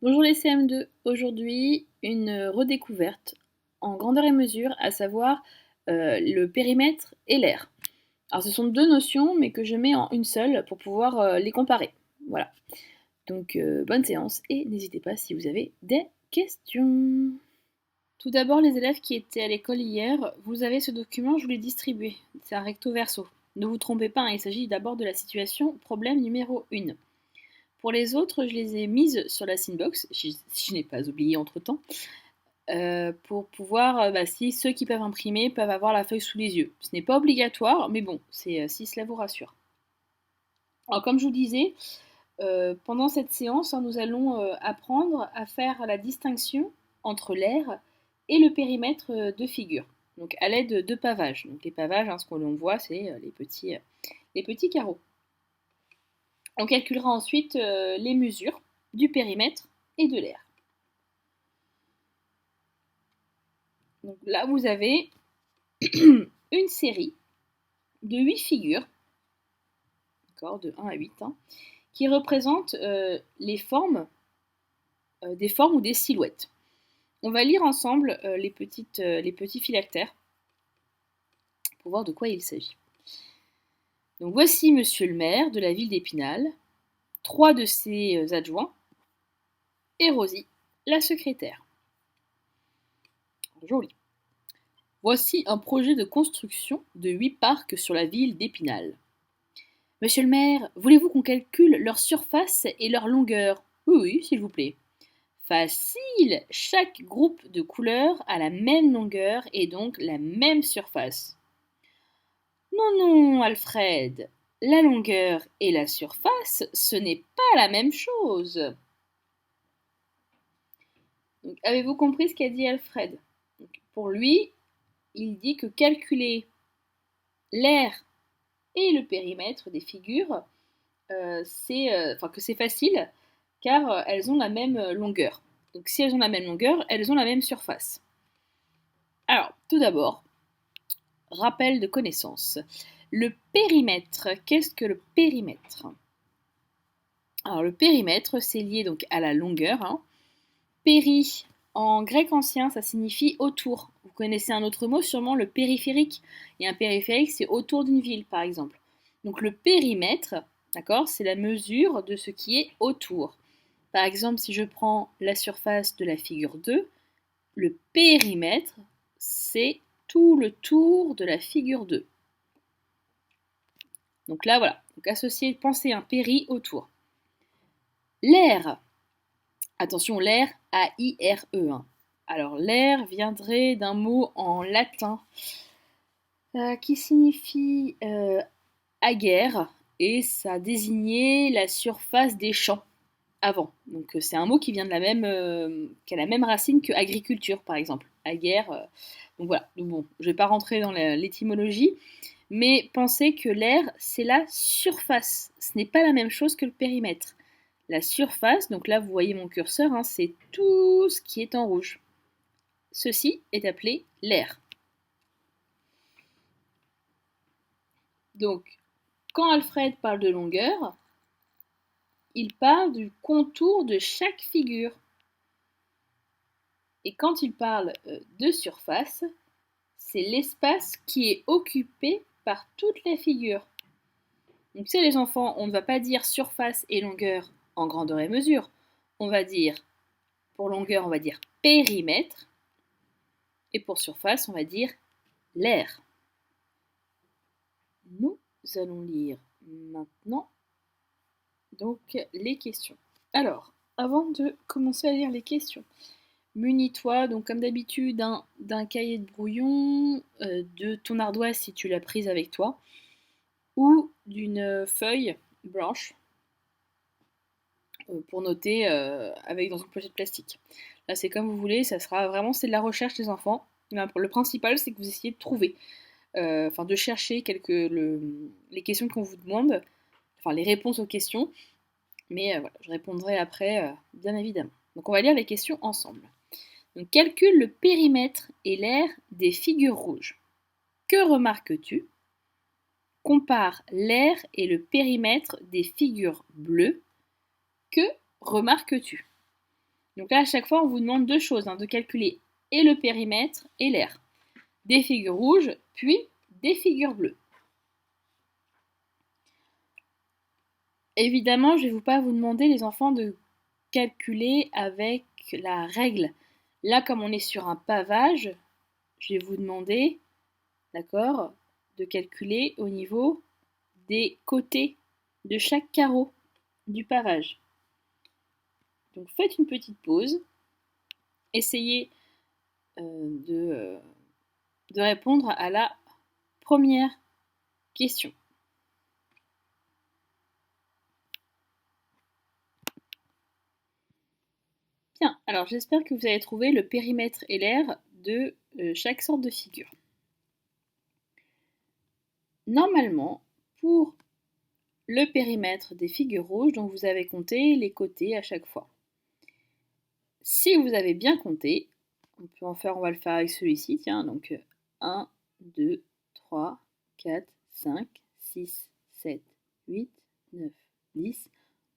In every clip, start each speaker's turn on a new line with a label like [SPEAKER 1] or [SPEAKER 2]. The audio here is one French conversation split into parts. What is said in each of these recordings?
[SPEAKER 1] Bonjour les CM2, aujourd'hui une redécouverte en grandeur et mesure, à savoir le périmètre et l'air. Alors ce sont deux notions mais que je mets en une seule pour pouvoir les comparer. Voilà, donc bonne séance et n'hésitez pas si vous avez des questions. Tout d'abord les élèves qui étaient à l'école hier, vous avez ce document, je vous l'ai distribué, c'est un recto verso. Ne vous trompez pas, il s'agit d'abord de la situation problème numéro 1. Pour les autres, je les ai mises sur la Synbox, si je n'ai pas oublié entre-temps, pour pouvoir, si ceux qui peuvent imprimer peuvent avoir la feuille sous les yeux. Ce n'est pas obligatoire, mais bon, c'est si cela vous rassure. Alors comme je vous disais, pendant cette séance, nous allons apprendre à faire la distinction entre l'air et le périmètre de figure, donc à l'aide de pavages. Donc les pavages, ce que l'on voit, c'est les petits carreaux. On calculera ensuite les mesures du périmètre et de l'air. Donc là, vous avez une série de 8 figures, de 1 à 8, qui représentent les formes, des formes ou des silhouettes. On va lire ensemble les petits phylactères pour voir de quoi il s'agit. Donc voici Monsieur le maire de la ville d'Épinal, 3 de ses adjoints et Rosie, la secrétaire. Joli. Voici un projet de construction de 8 parcs sur la ville d'Épinal. Monsieur le maire, voulez-vous qu'on calcule leur surface et leur longueur? Oui, s'il vous plaît. Facile! Chaque groupe de couleurs a la même longueur et donc la même surface. Non, non, Alfred, la longueur et la surface, ce n'est pas la même chose. Donc, avez-vous compris ce qu'a dit Alfred? Donc, pour lui, il dit que calculer l'air et le périmètre des figures, que c'est facile car elles ont la même longueur. Donc si elles ont la même longueur, elles ont la même surface. Alors, tout d'abord, rappel de connaissance. Le périmètre, qu'est-ce que le périmètre? Alors le périmètre, c'est lié donc à la longueur. Péri, en grec ancien, ça signifie autour. Vous connaissez un autre mot, sûrement le périphérique. Et un périphérique, c'est autour d'une ville, par exemple. Donc le périmètre, d'accord, c'est la mesure de ce qui est autour. Par exemple, si je prends la surface de la figure 2, le périmètre, c'est tout le tour de la figure 2. Donc là, voilà. Donc associer, penser un péri autour. L'air. Attention, l'air, A-I-R-E. Alors l'air viendrait d'un mot en latin qui signifie aguerre et ça désignait la surface des champs avant. Donc c'est un mot qui vient de qui a la même racine que agriculture par exemple. Aguerre. Donc voilà. Donc bon, je vais pas rentrer dans l'étymologie, mais pensez que l'air c'est la surface. Ce n'est pas la même chose que le périmètre. La surface, donc là vous voyez mon curseur, c'est tout ce qui est en rouge. Ceci est appelé l'air. Donc, quand Alfred parle de longueur, il parle du contour de chaque figure. Et quand il parle de surface, c'est l'espace qui est occupé par toutes les figures. Donc, c'est les enfants, on ne va pas dire surface et longueur en grandeur et mesure. On va dire, pour longueur, on va dire périmètre. Et pour surface, on va dire l'air. Nous allons lire maintenant donc les questions. Alors, avant de commencer à lire les questions, munis-toi donc comme d'habitude d'un cahier de brouillon, de ton ardoise si tu l'as prise avec toi, ou d'une feuille blanche pour noter avec dans une pochette plastique. Là c'est comme vous voulez, ça sera vraiment c'est de la recherche des enfants. Le principal c'est que vous essayez de trouver, de chercher les questions qu'on vous demande, les réponses aux questions. Mais voilà, je répondrai après, bien évidemment. Donc on va lire les questions ensemble. Donc calcule le périmètre et l'air des figures rouges. Que remarques-tu? Compare l'air et le périmètre des figures bleues. Que remarques-tu? Donc là, à chaque fois, on vous demande deux choses, de calculer et le périmètre et l'aire. Des figures rouges, puis des figures bleues. Évidemment, je ne vais pas vous demander, les enfants, de calculer avec la règle. Là, comme on est sur un pavage, je vais vous demander, d'accord, de calculer au niveau des côtés de chaque carreau du pavage. Donc faites une petite pause, essayez de répondre à la première question. Bien, alors j'espère que vous avez trouvé le périmètre et l'aire de chaque sorte de figure. Normalement, pour le périmètre des figures rouges, donc vous avez compté les côtés à chaque fois. Si vous avez bien compté, on va le faire avec celui-ci, tiens, donc 1, 2, 3, 4, 5, 6, 7, 8, 9, 10,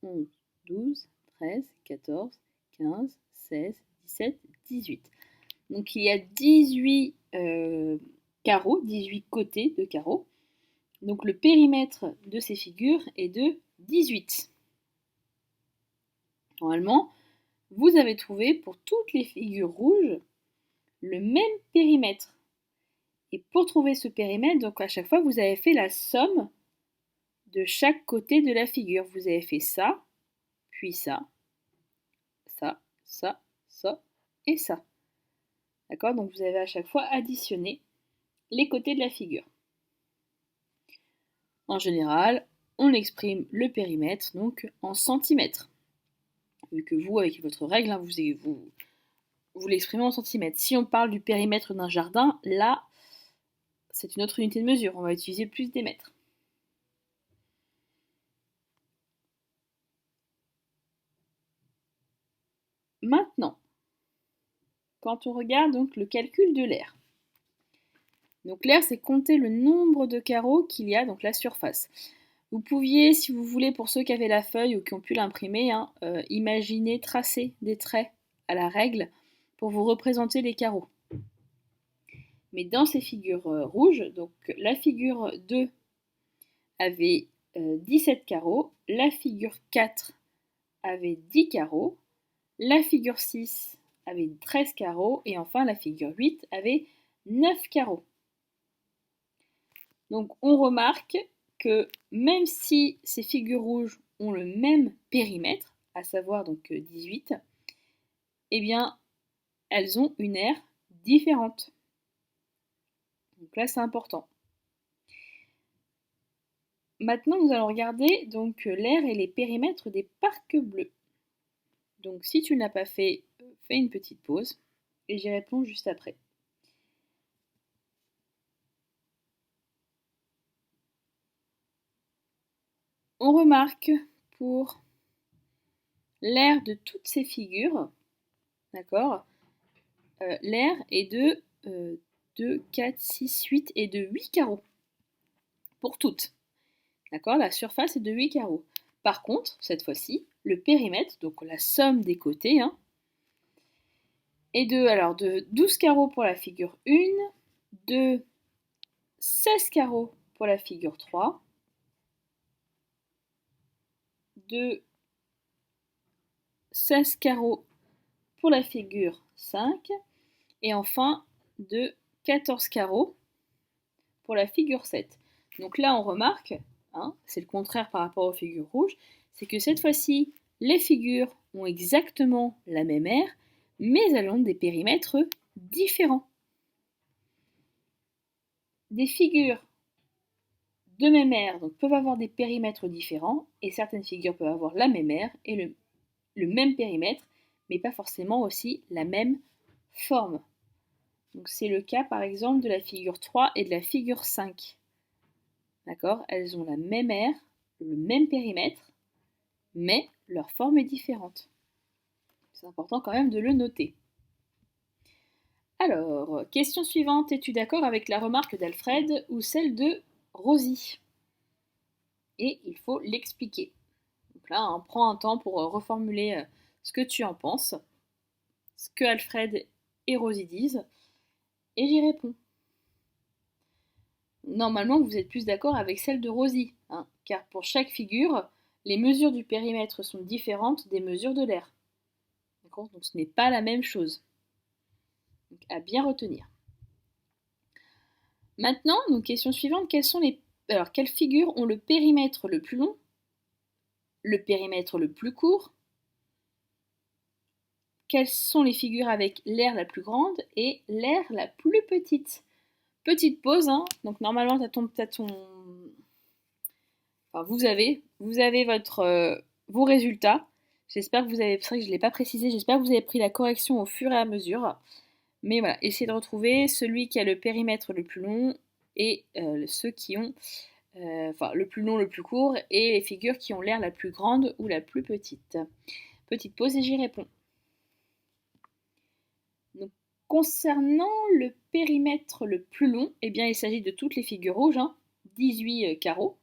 [SPEAKER 1] 11, 12, 13, 14, 15, 16, 17, 18. Donc il y a 18 carreaux, 18 côtés de carreaux. Donc le périmètre de ces figures est de 18. Normalement, vous avez trouvé pour toutes les figures rouges le même périmètre. Et pour trouver ce périmètre, donc à chaque fois, vous avez fait la somme de chaque côté de la figure. Vous avez fait ça, puis ça, ça, ça, ça et ça. D'accord? Donc vous avez à chaque fois additionné les côtés de la figure. En général, on exprime le périmètre donc en centimètres. Vu que vous, avec votre règle, vous l'exprimez en centimètres. Si on parle du périmètre d'un jardin, là, c'est une autre unité de mesure. On va utiliser plus des mètres. Maintenant, quand on regarde donc le calcul de l'aire. Donc l'aire, c'est compter le nombre de carreaux qu'il y a, donc la surface. Vous pouviez, si vous voulez, pour ceux qui avaient la feuille ou qui ont pu l'imprimer, imaginer tracer des traits à la règle pour vous représenter les carreaux. Mais dans ces figures rouges, donc la figure 2 avait 17 carreaux, la figure 4 avait 10 carreaux, la figure 6 avait 13 carreaux et enfin la figure 8 avait 9 carreaux. Donc on remarque que même si ces figures rouges ont le même périmètre, à savoir donc 18, eh bien elles ont une aire différente. Donc là c'est important. Maintenant nous allons regarder donc l'aire et les périmètres des parcs bleus. Donc si tu ne l'as pas fait, fais une petite pause et j'y réponds juste après. On remarque pour l'aire de toutes ces figures, d'accord, l'aire est de 2, 4, 6, 8 et de 8 carreaux. Pour toutes. D'accord, la surface est de 8 carreaux. Par contre, cette fois-ci, le périmètre, donc la somme des côtés, est de 12 carreaux pour la figure 1, de 16 carreaux pour la figure 3, de 16 carreaux pour la figure 5 et enfin de 14 carreaux pour la figure 7. Donc là, on remarque, c'est le contraire par rapport aux figures rouges, c'est que cette fois-ci, les figures ont exactement la même aire, mais elles ont des périmètres différents. Des figures de même aire donc, peuvent avoir des périmètres différents, et certaines figures peuvent avoir la même aire et le même périmètre, mais pas forcément aussi la même forme. Donc c'est le cas par exemple de la figure 3 et de la figure 5. D'accord? Elles ont la même aire, le même périmètre, mais leur forme est différente. C'est important quand même de le noter. Alors, question suivante, es-tu d'accord avec la remarque d'Alfred ou celle de Rosie? Et il faut l'expliquer. Donc là, prends un temps pour reformuler ce que tu en penses. ce que Alfred et Rosie disent, et j'y réponds. Normalement, vous êtes plus d'accord avec celle de Rosie, hein, car pour chaque figure, les mesures du périmètre sont différentes des mesures de l'aire. D'accord? Donc ce n'est pas la même chose. Donc, à bien retenir. Maintenant, donc question suivante, quelles figures ont le périmètre le plus long, le périmètre le plus court, quelles sont les figures avec l'aire la plus grande et l'aire la plus petite? Petite pause, hein. Donc normalement, Enfin, vous avez vos résultats. J'espère que vous avez, c'est vrai que je ne l'ai pas précisé, j'espère que vous avez pris la correction au fur et à mesure. Mais voilà, essayez de retrouver celui qui a le périmètre le plus long et ceux qui ont le plus long, le plus court, et les figures qui ont l'aire la plus grande ou la plus petite. Petite pause et j'y réponds. Donc, concernant le périmètre le plus long, eh bien, il s'agit de toutes les figures rouges, 18 carreaux.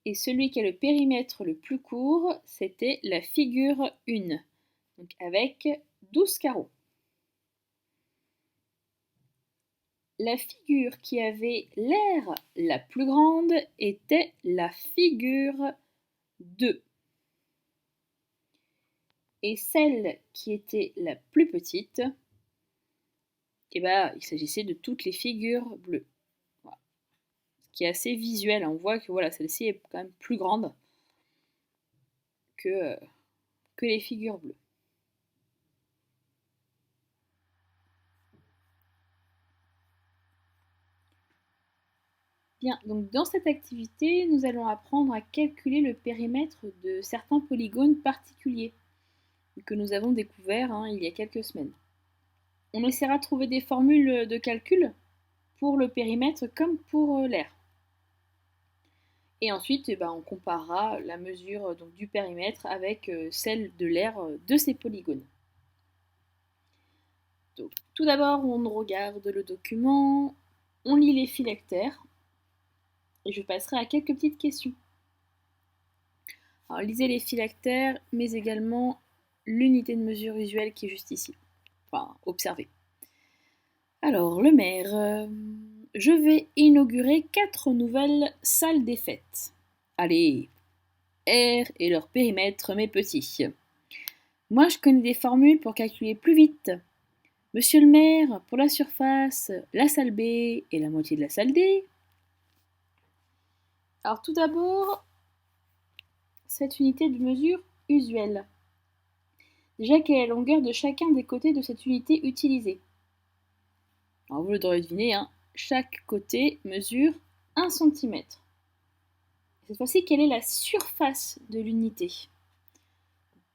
[SPEAKER 1] Et celui qui a le périmètre le plus court, c'était la figure 1, donc avec 12 carreaux. La figure qui avait l'aire la plus grande était la figure 2. Et celle qui était la plus petite, eh ben, il s'agissait de toutes les figures bleues. Voilà. Ce qui est assez visuel, on voit que voilà, celle-ci est quand même plus grande que les figures bleues. Bien, donc dans cette activité, nous allons apprendre à calculer le périmètre de certains polygones particuliers que nous avons découverts il y a quelques semaines. On essaiera de trouver des formules de calcul pour le périmètre comme pour l'aire. Et ensuite, on comparera la mesure donc, du périmètre avec celle de l'aire de ces polygones. Donc, tout d'abord, on regarde le document, on lit les phylactères, et je passerai à quelques petites questions. Alors, lisez les phylactères, mais également l'unité de mesure usuelle qui est juste ici. Enfin, observez. Alors, le maire, je vais inaugurer 4 nouvelles salles des fêtes. Allez, R et leur périmètre, mes petits. Moi, je connais des formules pour calculer plus vite. Monsieur le maire, pour la surface, la salle B et la moitié de la salle D. Alors, tout d'abord, cette unité de mesure usuelle. Déjà, quelle est la longueur de chacun des côtés de cette unité utilisée? Alors, vous le devrez deviner, chaque côté mesure 1 cm. Cette fois-ci, quelle est la surface de l'unité?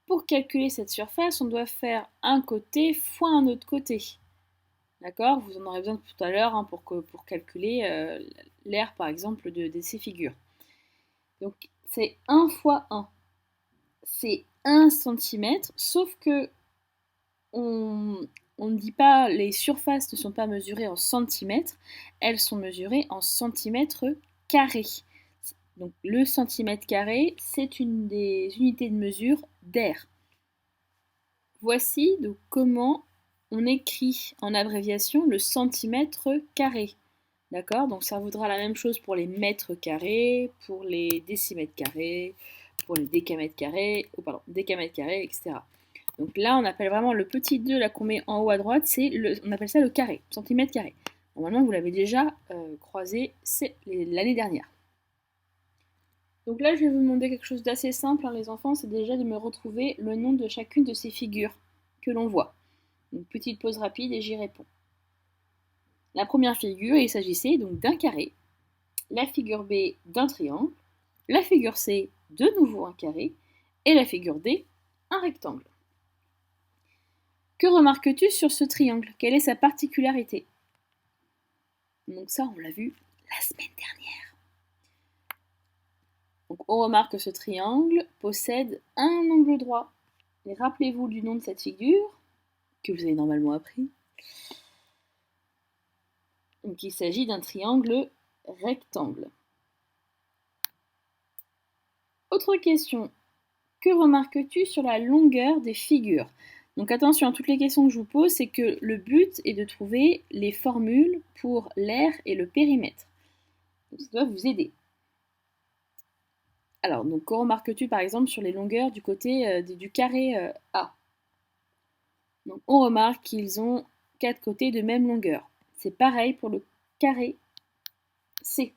[SPEAKER 1] Pour calculer cette surface, on doit faire un côté fois un autre côté. D'accord? Vous en aurez besoin tout à l'heure pour calculer l'aire, par exemple, de ces figures. Donc, c'est 1 fois 1. C'est 1 cm, sauf que on ne dit pas, les surfaces ne sont pas mesurées en centimètres, elles sont mesurées en centimètres carrés. Donc le centimètre carré, c'est une des unités de mesure d'aire. Voici donc comment on écrit en abréviation le centimètre carré. D'accord? Donc ça vaudra la même chose pour les mètres carrés, pour les décimètres carrés, pour les décamètres carrés, etc. Donc là, on appelle vraiment le petit 2 là qu'on met en haut à droite, on appelle ça le carré, centimètre carré. Normalement, vous l'avez déjà croisé l'année dernière. Donc là, je vais vous demander quelque chose d'assez simple, les enfants, c'est déjà de me retrouver le nom de chacune de ces figures que l'on voit. Donc petite pause rapide et j'y réponds. La première figure, il s'agissait donc d'un carré, la figure B d'un triangle, la figure C de nouveau un carré, et la figure D un rectangle. Que remarques-tu sur ce triangle? Quelle est sa particularité? Donc ça, on l'a vu la semaine dernière. Donc on remarque que ce triangle possède un angle droit. Et rappelez-vous du nom de cette figure, que vous avez normalement appris. Donc il s'agit d'un triangle rectangle. Autre question. Que remarques-tu sur la longueur des figures? Donc attention, toutes les questions que je vous pose, c'est que le but est de trouver les formules pour l'aire et le périmètre. Donc ça doit vous aider. Alors, donc, que remarques-tu par exemple sur les longueurs du côté du carré A? Donc, on remarque qu'ils ont 4 côtés de même longueur. C'est pareil pour le carré C.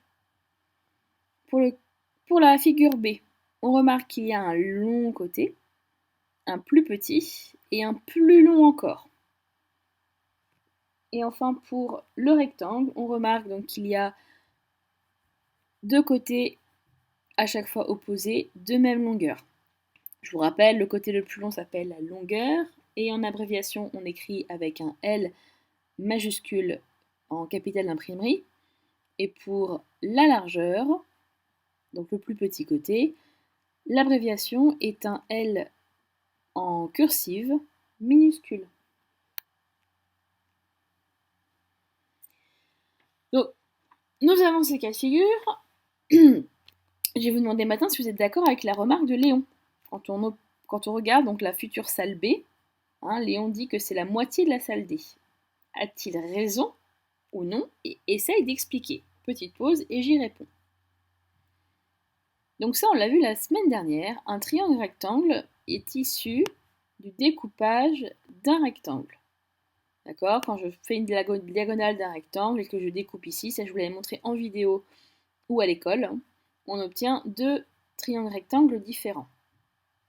[SPEAKER 1] Pour la figure B, on remarque qu'il y a un long côté, un plus petit et un plus long encore. Et enfin, pour le rectangle, on remarque donc qu'il y a 2 côtés à chaque fois opposés de même longueur. Je vous rappelle, le côté le plus long s'appelle la longueur, et en abréviation, on écrit avec un L majuscule en capital d'imprimerie. Et pour la largeur, donc le plus petit côté, l'abréviation est un L en cursive minuscule. Donc, nous avons ces cas de figure. Je vais vous demander maintenant si vous êtes d'accord avec la remarque de Léon. Quand on regarde donc la future salle B, Léon dit que c'est la moitié de la salle D. A-t-il raison ou non? Et essaye d'expliquer. Petite pause et j'y réponds. Donc ça, on l'a vu la semaine dernière, un triangle rectangle est issu du découpage d'un rectangle. D'accord? Quand je fais une diagonale d'un rectangle et que je découpe ici, ça je vous l'avais montré en vidéo ou à l'école, on obtient deux triangles rectangles différents.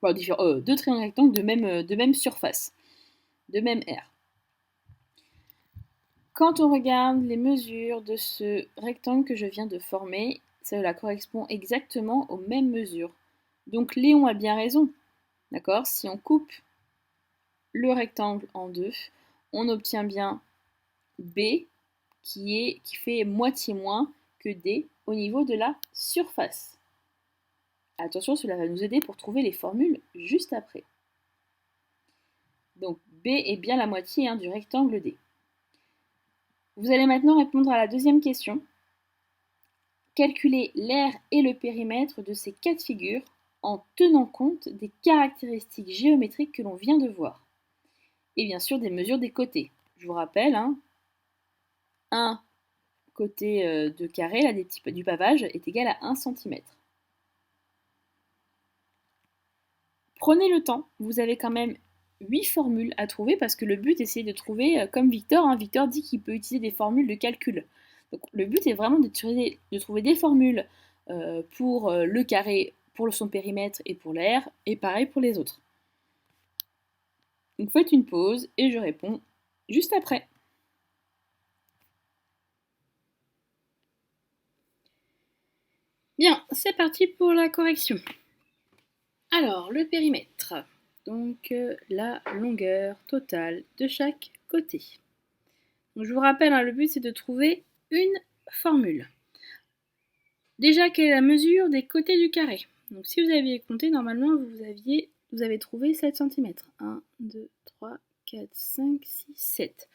[SPEAKER 1] Enfin, deux triangles rectangles de même surface, de même aire. Quand on regarde les mesures de ce rectangle que je viens de former, cela correspond exactement aux mêmes mesures. Donc Léon a bien raison. D'accord? Si on coupe le rectangle en deux, on obtient bien B qui fait moitié moins que D au niveau de la surface. Attention, cela va nous aider pour trouver les formules juste après. Donc B est bien la moitié du rectangle D. Vous allez maintenant répondre à la deuxième question. Calculer l'aire et le périmètre de ces cas de figure en tenant compte des caractéristiques géométriques que l'on vient de voir. Et bien sûr des mesures des côtés. Je vous rappelle, un côté de carré là, du pavage est égal à 1 cm. Prenez le temps, vous avez quand même 8 formules à trouver parce que le but est d'essayer de trouver, comme Victor, Victor dit qu'il peut utiliser des formules de calcul. Donc le but est vraiment de trouver des formules pour le carré, pour son périmètre et pour l'aire, et pareil pour les autres. Donc faites une pause et je réponds juste après. Bien, c'est parti pour la correction. Alors, le périmètre. Donc, la longueur totale de chaque côté. Donc, je vous rappelle, le but c'est de trouver une formule. Déjà, quelle est la mesure des côtés du carré? Donc, si vous aviez compté, normalement, vous avez trouvé 7 cm. 1, 2, 3, 4, 5, 6, 7.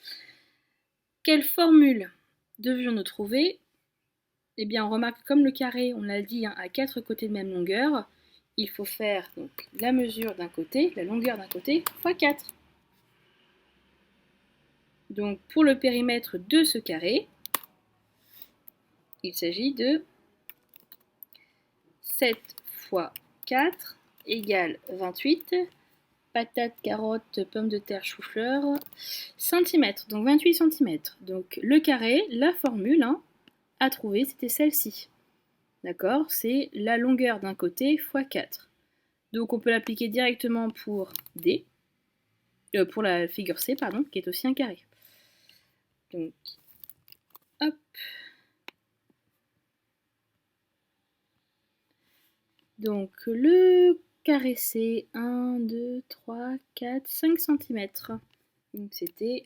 [SPEAKER 1] Quelle formule devions-nous trouver? Eh bien, on remarque comme le carré, on l'a dit, à 4 côtés de même longueur, il faut faire donc, la mesure d'un côté, la longueur d'un côté, fois 4. Donc, pour le périmètre de ce carré, il s'agit de 7 fois 4 égale 28. Patates, carottes, pommes de terre, chou-fleur, centimètres, donc 28 cm. Donc, le carré, la formule à trouver, c'était celle-ci. D'accord? C'est la longueur d'un côté fois 4. Donc on peut l'appliquer directement pour D, pour la figure C, pardon, qui est aussi un carré. Donc, hop. Donc le carré C, 1, 2, 3, 4, 5 cm. Donc c'était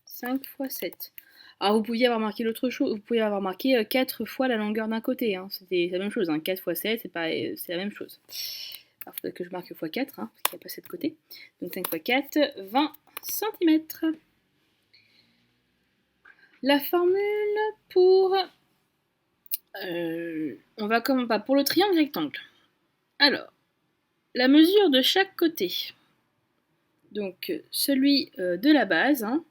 [SPEAKER 1] 5 fois 7. Alors vous pouviez avoir marqué l'autre chose, vous pouvez avoir marqué 4 fois la longueur d'un côté, c'était la même chose, 4 fois 7, c'est la même chose. Alors il faudrait que je marque x 4, parce qu'il n'y a pas 7 de côté. Donc 5 x 4, 20 cm. La formule pour... on va comme pas pour le triangle rectangle. Alors, la mesure de chaque côté Donc celui de la base, hein,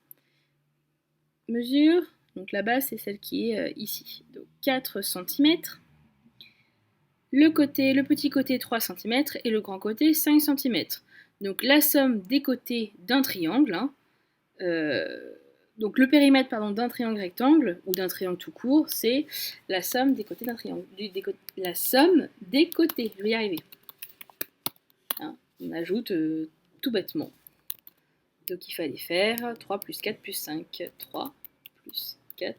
[SPEAKER 1] mesure, donc la base c'est celle qui est ici, donc 4 cm. Le petit côté 3 cm et le grand côté 5 cm. Donc la somme des côtés d'un triangle, hein, donc le périmètre d'un triangle rectangle ou d'un triangle tout court, c'est la somme des côtés d'un triangle. La somme des côtés, je vais y arriver. Hein, on ajoute tout bêtement. Donc il fallait faire 3 plus 4 plus 5. 3 plus 4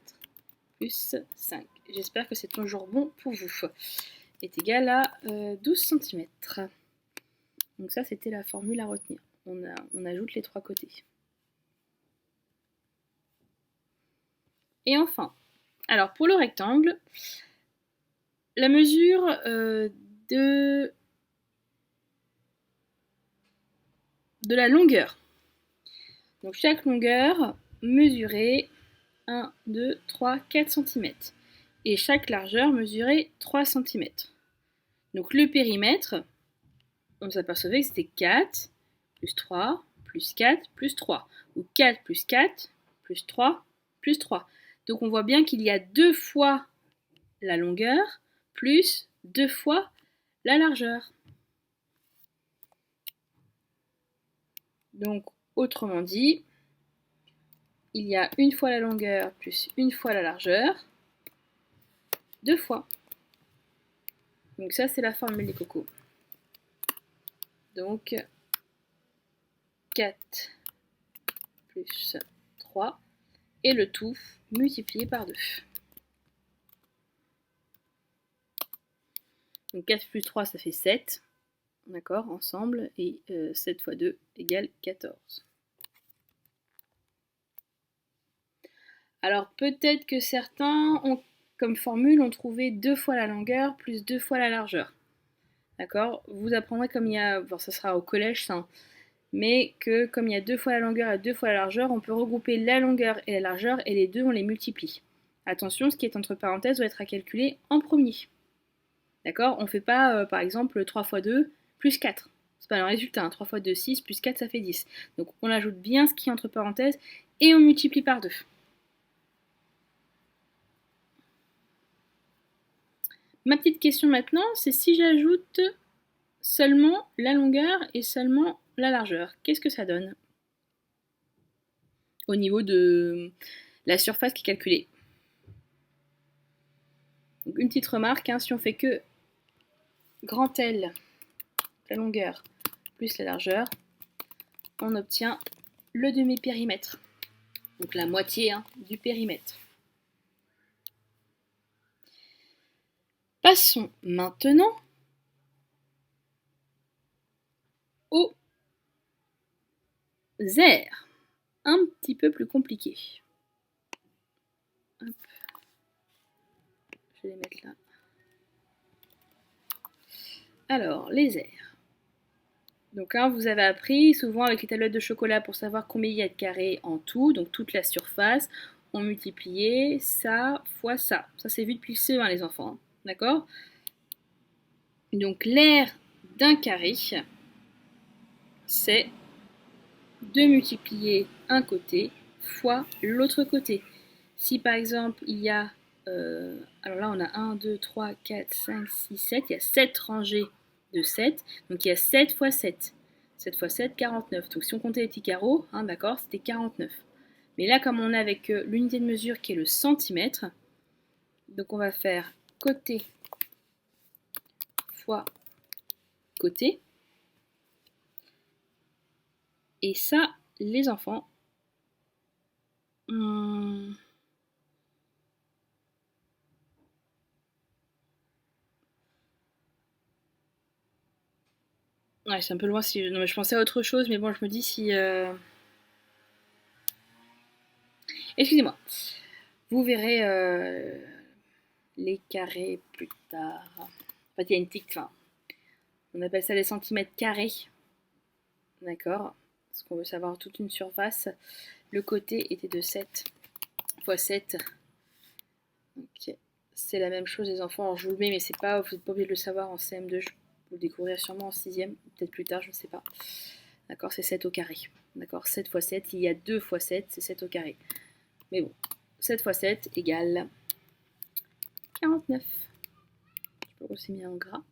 [SPEAKER 1] plus 5. J'espère que c'est toujours bon pour vous. Est égal à 12 cm. Donc ça, c'était la formule à retenir. On ajoute les trois côtés. Et enfin, alors pour le rectangle, la mesure de la longueur. Donc chaque longueur mesurait 1, 2, 3, 4 cm. Et chaque largeur mesurait 3 cm. Donc le périmètre, on s'apercevait que c'était 4 plus 3 plus 4 plus 3. Ou 4 plus 4 plus 3 plus 3. Donc on voit bien qu'il y a 2 fois la longueur plus 2 fois la largeur. Donc autrement dit, il y a 1 fois la longueur plus 1 fois la largeur, 2 fois. Donc ça c'est la formule des cocos. Donc 4 plus 3 et le tout multiplié par 2. Donc 4 plus 3 ça fait 7. D'accord, ensemble, et 7 fois 2 égale 14. Alors peut-être que certains ont, comme formule, ont trouvé 2 fois la longueur plus 2 fois la largeur. D'accord, vous apprendrez comme il y a, bon, ça sera au collège ça, mais que comme il y a 2 fois la longueur et 2 fois la largeur, on peut regrouper la longueur et la largeur et les deux on les multiplie. Attention, ce qui est entre parenthèses doit être à calculer en premier. D'accord, on ne fait pas par exemple 3 fois 2 plus 4. C'est pas le résultat, hein. 3 fois 2, 6, plus 4, ça fait 10. Donc on ajoute bien ce qui est entre parenthèses et on multiplie par 2. Ma petite question maintenant, c'est si j'ajoute seulement la longueur et seulement la largeur, qu'est-ce que ça donne au niveau de la surface qui est calculée? Donc une petite remarque, hein, si on fait que grand L, la longueur, plus la largeur, on obtient le demi-périmètre. Donc la moitié du périmètre. Passons maintenant aux aires, un petit peu plus compliqués. Hop. Je vais les mettre là. Alors, les aires. Donc vous avez appris souvent avec les tablettes de chocolat pour savoir combien il y a de carrés en tout, donc toute la surface, on multipliait ça fois ça. Ça c'est vu depuis le CE1 les enfants, hein. D'accord? Donc l'aire d'un carré, c'est de multiplier un côté fois l'autre côté. Si par exemple il y a, alors là on a 1, 2, 3, 4, 5, 6, 7, il y a 7 rangées de 7, donc il y a 7 fois 7. 7 fois 7, 49. Donc si on comptait les petits carreaux, hein, d'accord, c'était 49. Mais là comme on est avec l'unité de mesure qui est le centimètre, donc on va faire côté fois côté. Et ça, les enfants, ouais, c'est un peu loin. Si non, mais je pensais à autre chose, mais bon, je me dis si... Excusez-moi. Vous verrez les carrés plus tard. En fait, il y a une petite... Enfin, on appelle ça les centimètres carrés. D'accord. Parce qu'on veut savoir toute une surface. Le côté était de 7 fois 7. Ok. C'est la même chose, les enfants. Alors, je vous le mets, mais c'est pas, vous n'êtes pas obligé de le savoir en CM2. Vous le découvrirez sûrement en 6ème, peut-être plus tard, je ne sais pas. D'accord, c'est 7 au carré. D'accord, 7 fois 7, il y a 2 fois 7, c'est 7 au carré. Mais bon, 7 fois 7 égale 49. Je peux aussi mis en gras.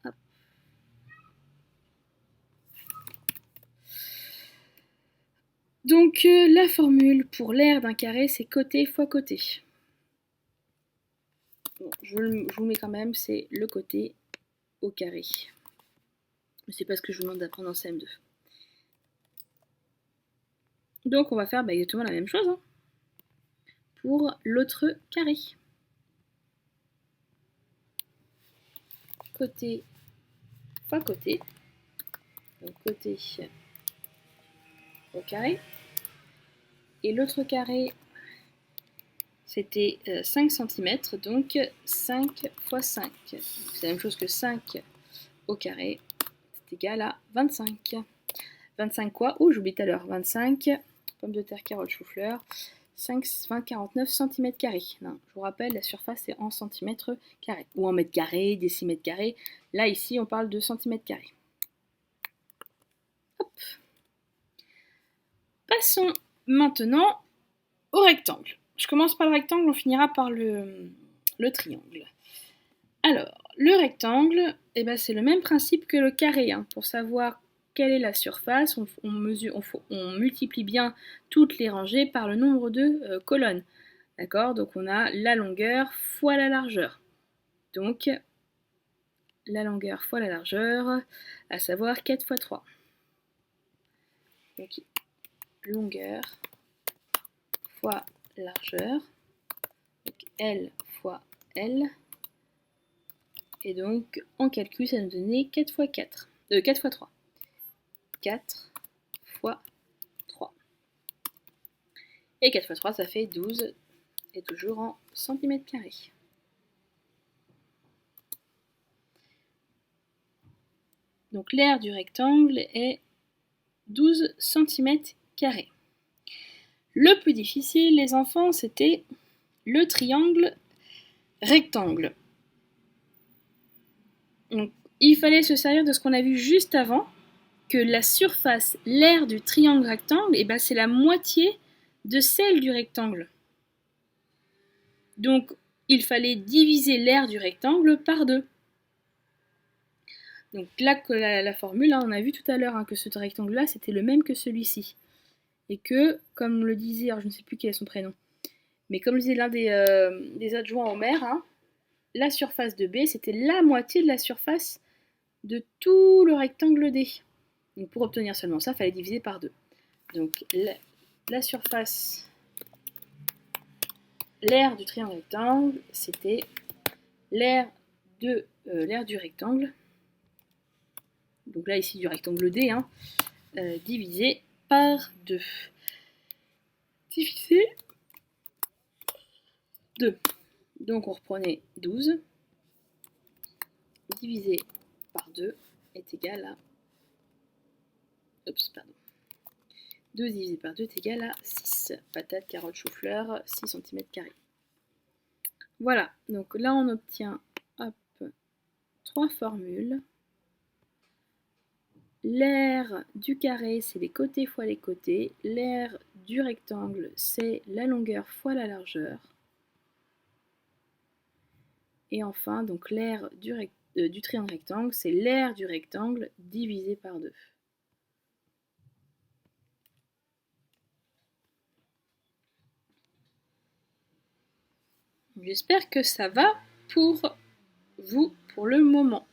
[SPEAKER 1] Hop. Donc la formule pour l'aire d'un carré, c'est côté fois côté. Bon, je vous mets quand même, c'est le côté au carré. C'est pas ce que je vous demande d'apprendre en CM2. Donc on va faire exactement la même chose hein, pour l'autre carré. Côté fois côté. Donc côté au carré. Et l'autre carré, c'était 5 cm, donc 5 fois 5. C'est la même chose que 5 au carré, c'est égal à 25. 25 quoi? Oh, j'oublie tout à l'heure. 25, pommes de terre, carottes, chou-fleur, 5, 20, 49 cm carrés. Non, je vous rappelle, la surface est en centimètres carrés. Ou en mètres carrés, décimètres carrés. Là, ici, on parle de centimètres carrés. Hop. Passons maintenant au rectangle. Je commence par le rectangle, on finira par le triangle. Alors, le rectangle, eh ben, c'est le même principe que le carré. Hein. Pour savoir quelle est la surface, on multiplie bien toutes les rangées par le nombre de colonnes. D'accord? Donc on a la longueur fois la largeur. Donc, la longueur fois la largeur, à savoir 4 fois 3. Donc, longueur fois largeur, donc L fois L, et donc en calcul ça nous donnait 4 fois 4, 4 fois 3, 4 fois 3, et 4 fois 3 ça fait 12, et toujours en centimètres carrés. Donc l'aire du rectangle est 12 cm². Le plus difficile, les enfants, c'était le triangle rectangle. Donc, il fallait se servir de ce qu'on a vu juste avant, que la surface, l'aire du triangle rectangle, eh ben, c'est la moitié de celle du rectangle. Donc, il fallait diviser l'aire du rectangle par 2. Donc là, la formule, hein, on a vu tout à l'heure hein, que ce rectangle-là, c'était le même que celui-ci. Et que, comme le disait, alors je ne sais plus quel est son prénom, mais comme le disait l'un des adjoints au maire, hein, la surface de B, c'était la moitié de la surface de tout le rectangle D. Donc pour obtenir seulement ça, il fallait diviser par 2. Donc la surface, l'aire du triangle rectangle, c'était l'aire du rectangle, donc là ici du rectangle D, hein, divisé par 2. Divisé 2. Donc on reprenait 12 divisé par 2 est égal à... Oups, pardon. 12 divisé par 2 est égal à 6. Patates, carottes, chou-fleur, 6 cm². Voilà, donc là on obtient 3 formules. L'aire du carré, c'est les côtés fois les côtés. L'aire du rectangle, c'est la longueur fois la largeur. Et enfin, donc l'aire du triangle rectangle, c'est l'aire du rectangle divisé par 2. J'espère que ça va pour vous pour le moment.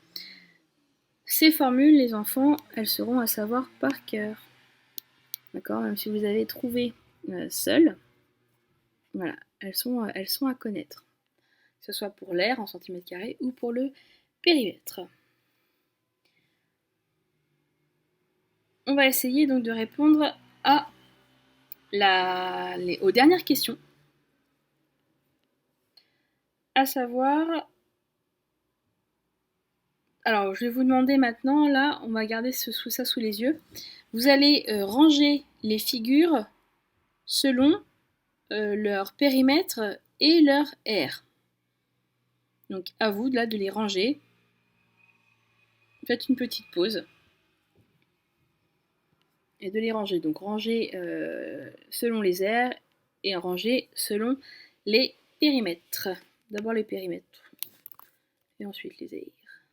[SPEAKER 1] Ces formules, les enfants, elles seront à savoir par cœur. D'accord? Même si vous avez trouvé seules, voilà, elles sont à connaître. Que ce soit pour l'aire en centimètres carrés ou pour le périmètre. On va essayer donc de répondre aux dernières questions. À savoir... Alors, je vais vous demander maintenant, là, on va garder ça sous les yeux. Vous allez ranger les figures selon leur périmètre et leur aire. Donc, à vous là de les ranger. Faites une petite pause. et de les ranger. Donc ranger selon les aires et ranger selon les périmètres. D'abord les périmètres et ensuite les aires.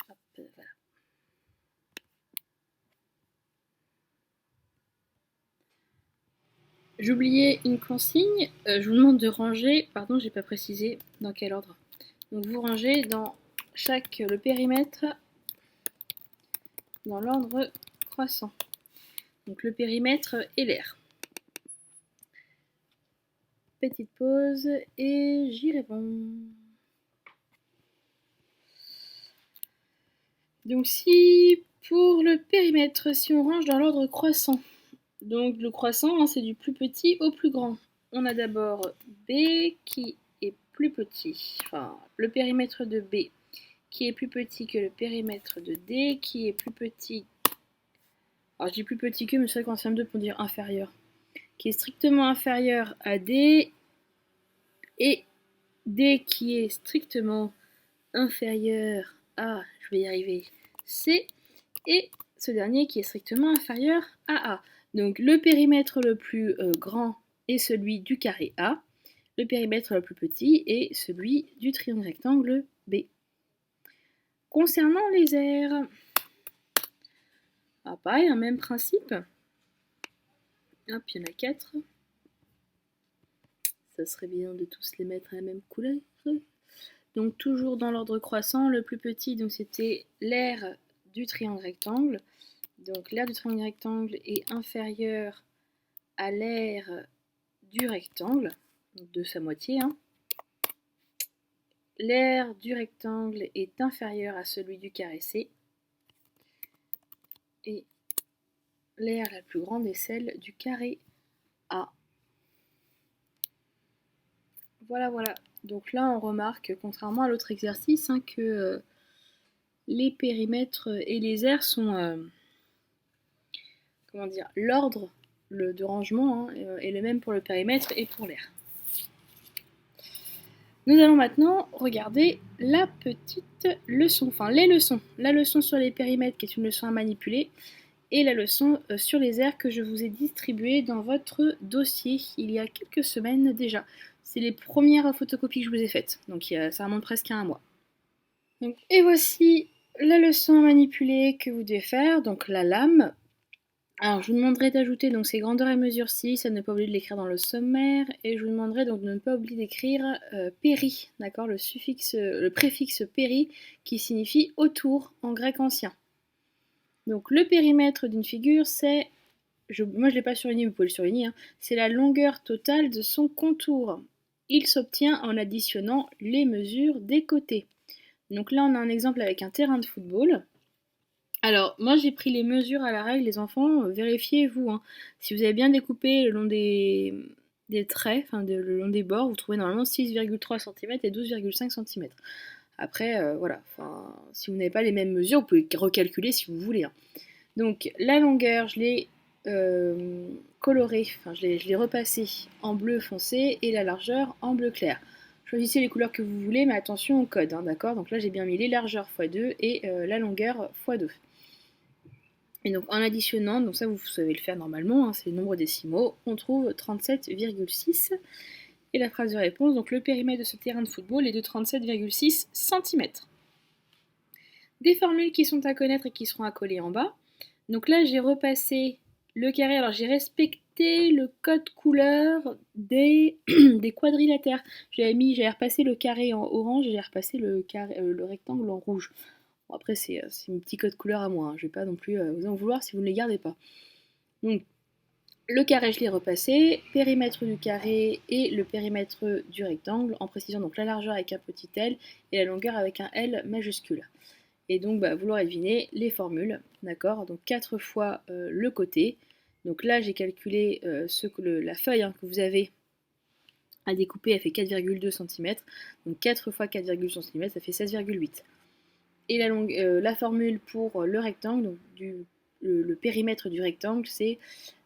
[SPEAKER 1] Hop, voilà. J'oubliais une consigne, je vous demande de ranger, pardon, j'ai pas précisé dans quel ordre. Donc vous rangez dans le périmètre dans l'ordre croissant. Donc le périmètre et l'air. Petite pause et j'y réponds. Donc si pour le périmètre, si on range dans l'ordre croissant, donc le croissant, hein, c'est du plus petit au plus grand. On a d'abord B qui est plus petit, enfin le périmètre de B qui est plus petit que le périmètre de D qui est plus petit. Alors je dis plus petit que, mais c'est vrai qu'en CM2 pour dire inférieur. Qui est strictement inférieur à D et D qui est strictement inférieur à, je vais y arriver, C, et ce dernier qui est strictement inférieur à A. Donc le périmètre le plus grand est celui du carré A, le périmètre le plus petit est celui du triangle rectangle B. Concernant les aires, pareil, un même principe. Hop, il y en a 4. Ça serait bien de tous les mettre à la même couleur. Donc toujours dans l'ordre croissant, le plus petit, donc c'était l'aire du triangle rectangle. Donc l'aire du triangle rectangle est inférieure à l'aire du rectangle, donc de sa moitié. Hein. L'aire du rectangle est inférieur à celui du carré C. Et l'aire la plus grande est celle du carré A. Voilà, voilà. Donc là, on remarque, contrairement à l'autre exercice, hein, que les périmètres et les aires sont, comment dire, l'ordre de rangement hein, est le même pour le périmètre et pour l'aire. Nous allons maintenant regarder la petite leçon, enfin les leçons. La leçon sur les périmètres qui est une leçon à manipuler et la leçon sur les aires que je vous ai distribuée dans votre dossier il y a quelques semaines déjà. C'est les premières photocopies que je vous ai faites, donc ça remonte presque à un mois. Donc, et voici la leçon à manipuler que vous devez faire, donc la lame. Alors, je vous demanderai d'ajouter donc ces grandeurs et mesures ci, à ne pas oublier de l'écrire dans le sommaire, et je vous demanderai donc de ne pas oublier d'écrire péri, d'accord, le préfixe péri qui signifie autour en grec ancien. Donc le périmètre d'une figure, c'est, moi je ne l'ai pas surligné, vous pouvez le surligner, hein, c'est la longueur totale de son contour. Il s'obtient en additionnant les mesures des côtés. Donc là on a un exemple avec un terrain de football. Alors, moi j'ai pris les mesures à la règle, les enfants, vérifiez-vous. Hein. Si vous avez bien découpé le long des traits, enfin le long des bords, vous trouvez normalement 6,3 cm et 12,5 cm. Après, voilà, si vous n'avez pas les mêmes mesures, vous pouvez recalculer si vous voulez. Hein. Donc la longueur, je l'ai colorée, je l'ai repassée en bleu foncé et la largeur en bleu clair. Choisissez les couleurs que vous voulez, mais attention au code, hein, d'accord. Donc là j'ai bien mis les largeurs x2 et la longueur x2. Et donc en additionnant, donc ça vous savez le faire normalement, hein, c'est le nombre décimaux, on trouve 37,6. Et la phrase de réponse, donc le périmètre de ce terrain de football est de 37,6 cm. Des formules qui sont à connaître et qui seront à coller en bas. Donc là j'ai repassé le carré, alors j'ai respecté le code couleur des quadrilatères. J'avais repassé le carré en orange et j'ai repassé le rectangle en rouge. Bon, après, c'est mes petits codes couleurs à moi, hein. Je vais pas non plus vous en vouloir si vous ne les gardez pas. Donc, le carré, je l'ai repassé, périmètre du carré et le périmètre du rectangle, en précisant donc la largeur avec un petit L et la longueur avec un L majuscule. Et donc, vous l'aurez deviné, les formules, d'accord. Donc, 4 fois le côté. Donc là, j'ai calculé la feuille hein, que vous avez à découper, elle fait 4,2 cm. Donc 4 fois 4,2 cm, ça fait 16,8. Et la formule pour le rectangle, donc le périmètre du rectangle, c'est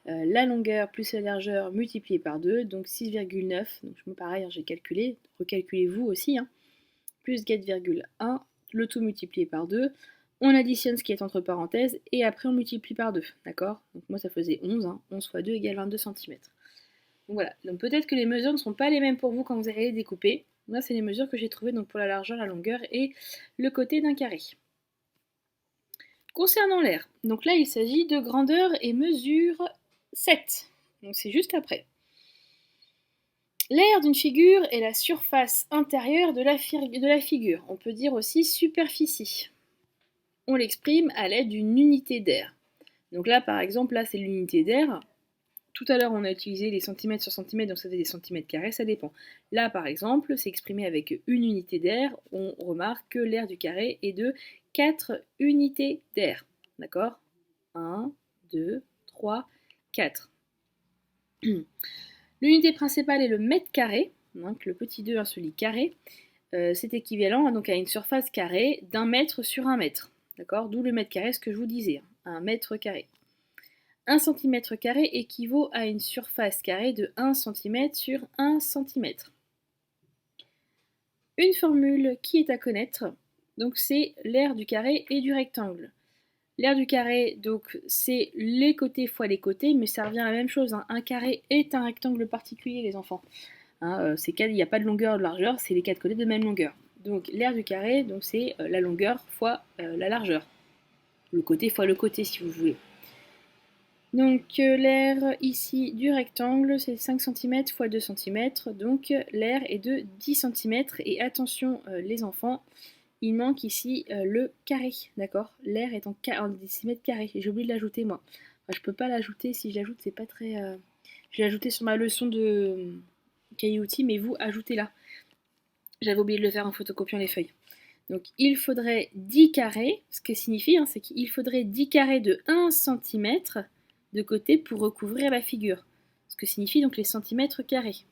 [SPEAKER 1] la longueur plus la largeur multipliée par 2, donc 6,9. Donc pareil, hein, j'ai calculé, recalculez-vous aussi, hein, plus 4,1, le tout multiplié par 2. On additionne ce qui est entre parenthèses et après on multiplie par 2, d'accord? Donc moi ça faisait 11, hein. 11 fois 2 égale 22 cm. Donc voilà, donc peut-être que les mesures ne sont pas les mêmes pour vous quand vous allez les découper. Moi c'est les mesures que j'ai trouvées donc pour la largeur, la longueur et le côté d'un carré. Concernant l'aire, donc là il s'agit de grandeur et mesure 7. Donc c'est juste après. L'aire d'une figure est la surface intérieure de la figure. On peut dire aussi superficie. On l'exprime à l'aide d'une unité d'aire. Donc là, par exemple, là c'est l'unité d'aire. Tout à l'heure, on a utilisé les centimètres sur centimètres, donc ça fait des centimètres carrés, ça dépend. Là, par exemple, c'est exprimé avec une unité d'aire. On remarque que l'aire du carré est de 4 unités d'aire. D'accord? 1, 2, 3, 4. L'unité principale est le mètre carré, donc le petit 2 celui carré. C'est équivalent donc à une surface carrée d'un mètre sur un mètre. D'accord? D'où le mètre carré, ce que je vous disais, un mètre carré. 1 cm carré équivaut à une surface carrée de 1 cm sur 1 cm. Une formule qui est à connaître, donc c'est l'aire du carré et du rectangle. L'aire du carré, donc c'est les côtés fois les côtés, mais ça revient à la même chose, hein. Un carré est un rectangle particulier, les enfants. Hein, il n'y a pas de longueur, de largeur, c'est les quatre côtés de même longueur. Donc l'aire du carré, donc c'est la longueur fois la largeur. Le côté fois le côté, si vous voulez. Donc l'aire ici du rectangle, c'est 5 cm x 2 cm, donc l'aire est de 10 cm. Et attention les enfants, il manque ici le carré, d'accord? L'aire est en décimètres carrés, et j'ai oublié de l'ajouter moi. Enfin, je peux pas l'ajouter, si je l'ajoute c'est pas très... Je l'ai ajouté sur ma leçon de cahier-outil, mais vous ajoutez-la. J'avais oublié de le faire en photocopiant les feuilles. Donc il faudrait 10 carrés, ce que signifie, c'est qu'il faudrait 10 carrés de 1 cm de côté pour recouvrir la figure. Ce que signifie donc les centimètres carrés.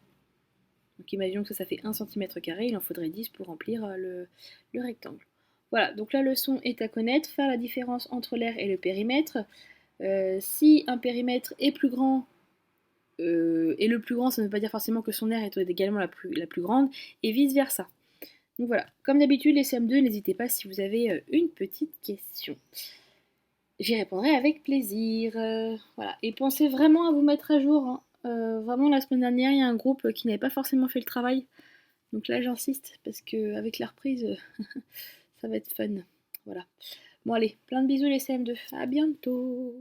[SPEAKER 1] Donc imaginons que ça fait 1 cm carré, il en faudrait 10 pour remplir le rectangle. Voilà, donc la leçon est à connaître, faire la différence entre l'aire et le périmètre. Si un périmètre est plus grand, et le plus grand, ça ne veut pas dire forcément que son aire est également la plus grande, et vice versa. Donc voilà, comme d'habitude, les CM2, n'hésitez pas si vous avez une petite question. J'y répondrai avec plaisir. Voilà. Et pensez vraiment à vous mettre à jour, hein. Vraiment, la semaine dernière, il y a un groupe qui n'avait pas forcément fait le travail. Donc là, j'insiste, parce qu'avec la reprise, ça va être fun. Voilà. Bon allez, plein de bisous les CM2. À bientôt.